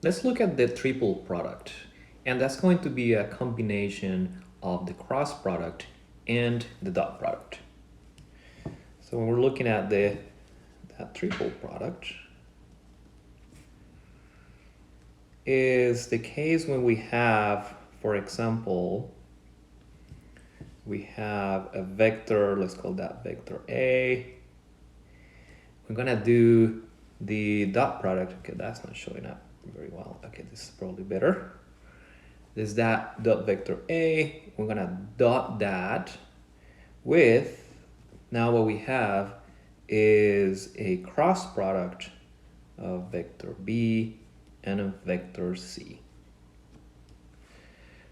Let's look at the triple product, and that's going to be a combination of the cross product and the dot product. So when we're looking at that triple product, is the case when we have, for example, we have a vector, let's call that vector A. We're gonna do the dot product. Okay, that's not showing up very well. Okay, this is probably better. This is that dot vector A. We're gonna dot that with, now what we have is a cross product of vector B and of vector C.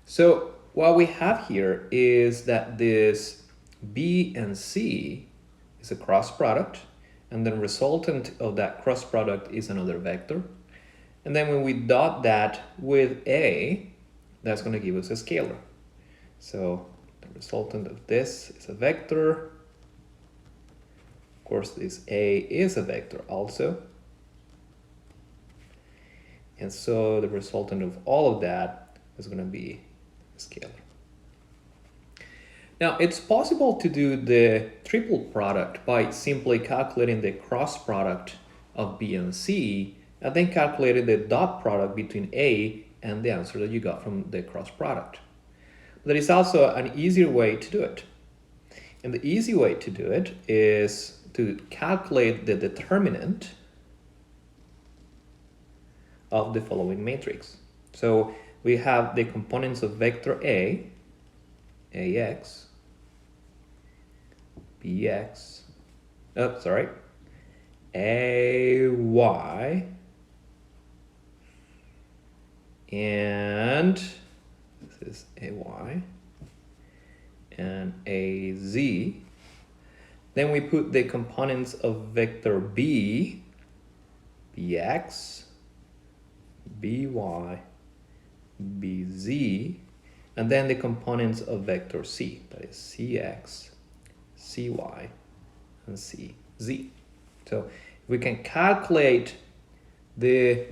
So what we have here is that this B and C is a cross product, and then resultant of that cross product is another vector. And then when we dot that with A, that's going to give us a scalar. So the resultant of this is a vector. Of course, this A is a vector also. And so the resultant of all of that is going to be a scalar. Now, it's possible to do the triple product by simply calculating the cross product of B and C, and then calculating the dot product between A and the answer that you got from the cross product. But there is also an easier way to do it. And the easy way to do it is to calculate the determinant of the following matrix. So we have the components of vector A, AX, BX, AY, and this is AY, and AZ. Then we put the components of vector B, BX, BY, BZ, and then the components of vector C, that is CX, CY, and CZ. So if we can calculate the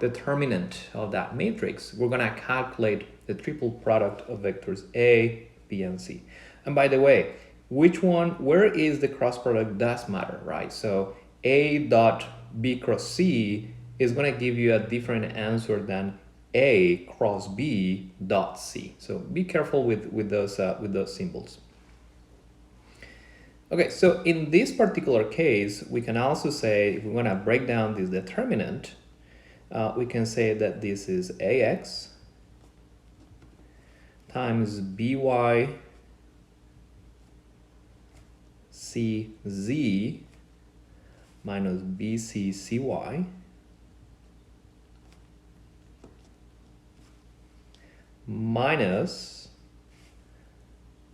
determinant of that matrix, we're gonna calculate the triple product of vectors A, B, and C. And by the way, where is the cross product does matter, right? So A dot B cross C is gonna give you a different answer than A cross B dot C. So be careful with those symbols. Okay, so in this particular case, we can also say, if we want to break down this determinant, we can say that this is AX times BY CZ minus BCCY minus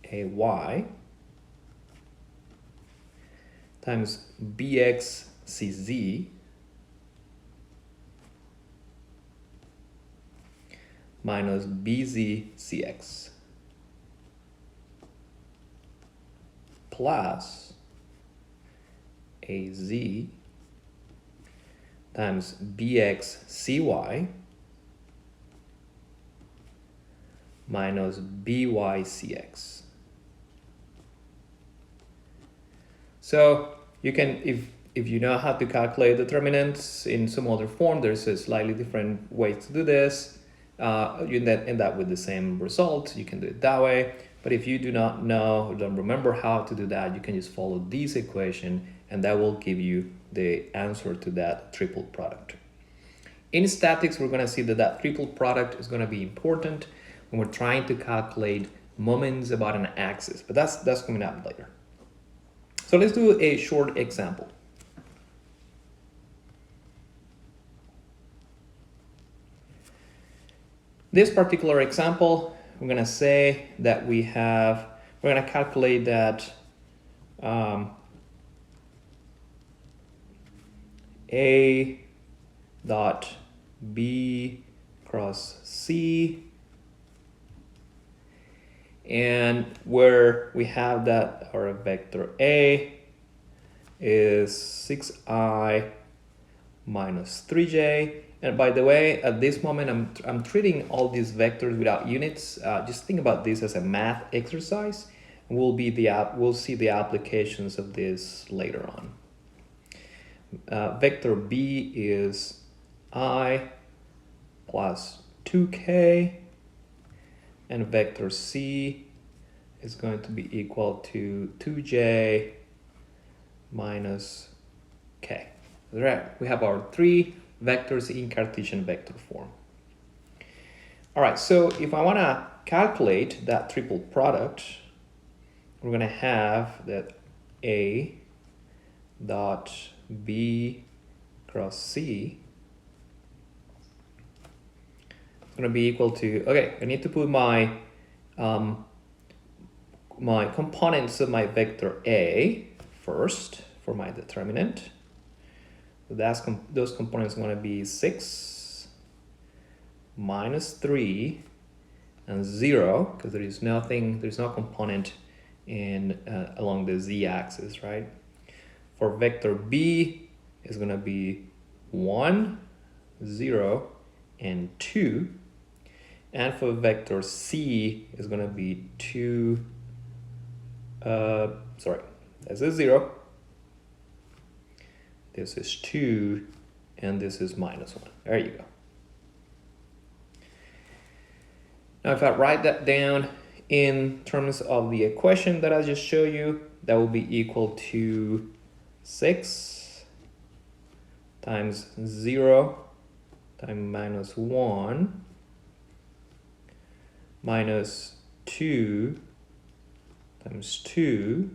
AY times BXCZ minus BZCX plus AZ times BXCY minus BYCX. So you can, if you know how to calculate determinants in some other form, there's a slightly different way to do this. You end up with the same result. You can do it that way. But if you do not know or don't remember how to do that, you can just follow this equation, and that will give you the answer to that triple product. In statics, we're going to see that that triple product is going to be important when we're trying to calculate moments about an axis, but that's coming up later. So let's do a short example. This particular example, we're going to say that we're going to calculate that A dot B cross C, and where we have that our vector A is 6i minus 3j, And by the way, at this moment, I'm treating all these vectors without units. Just think about this as a math exercise. We'll see the applications of this later on. Vector B is I plus 2k, and vector C is going to be equal to 2j minus k. All right, we have our three vectors in Cartesian vector form. All right, so if I want to calculate that triple product, we're going to have that A dot B cross C is going to be equal to, okay, I need to put my my components of my vector A first for my determinant. So those components are going to be 6 minus 3 and 0, because there's no component in along the z-axis, right? For vector B is going to be 1, 0, and 2. And for vector C is going to be 2, this is 0, this is 2, and this is minus 1. There you go. Now if I write that down in terms of the equation that I just showed you, that will be equal to 6 times 0 times minus 1 minus 2 times 2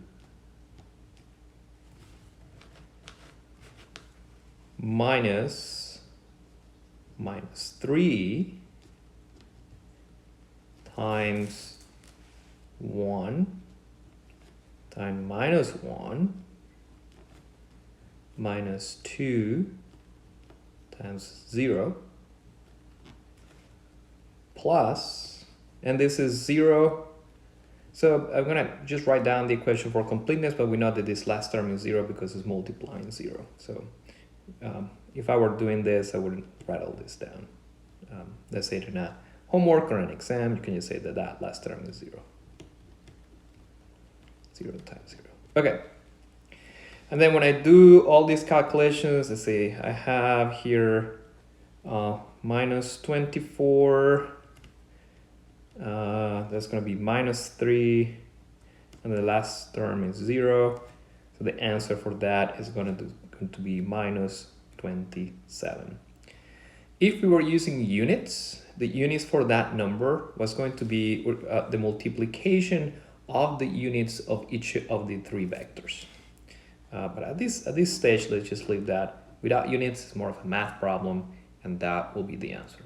minus 3 times 1 times minus 1 minus 2 times 0 plus, and this is 0. So I'm going to just write down the equation for completeness, but we know that this last term is 0 because it's multiplying 0. So if I were doing this, I wouldn't write all this down. Let's say in a homework or an exam, you can just say that that last term is 0. 0 times 0. Okay. And then when I do all these calculations, let's say I have here minus 24, that's going to be minus 3, and the last term is 0. So the answer for that is going to be minus 27. If we were using units, the units for that number was going to be the multiplication of the units of each of the three vectors. But at this stage, let's just leave that without units. It's more of a math problem, and that will be the answer.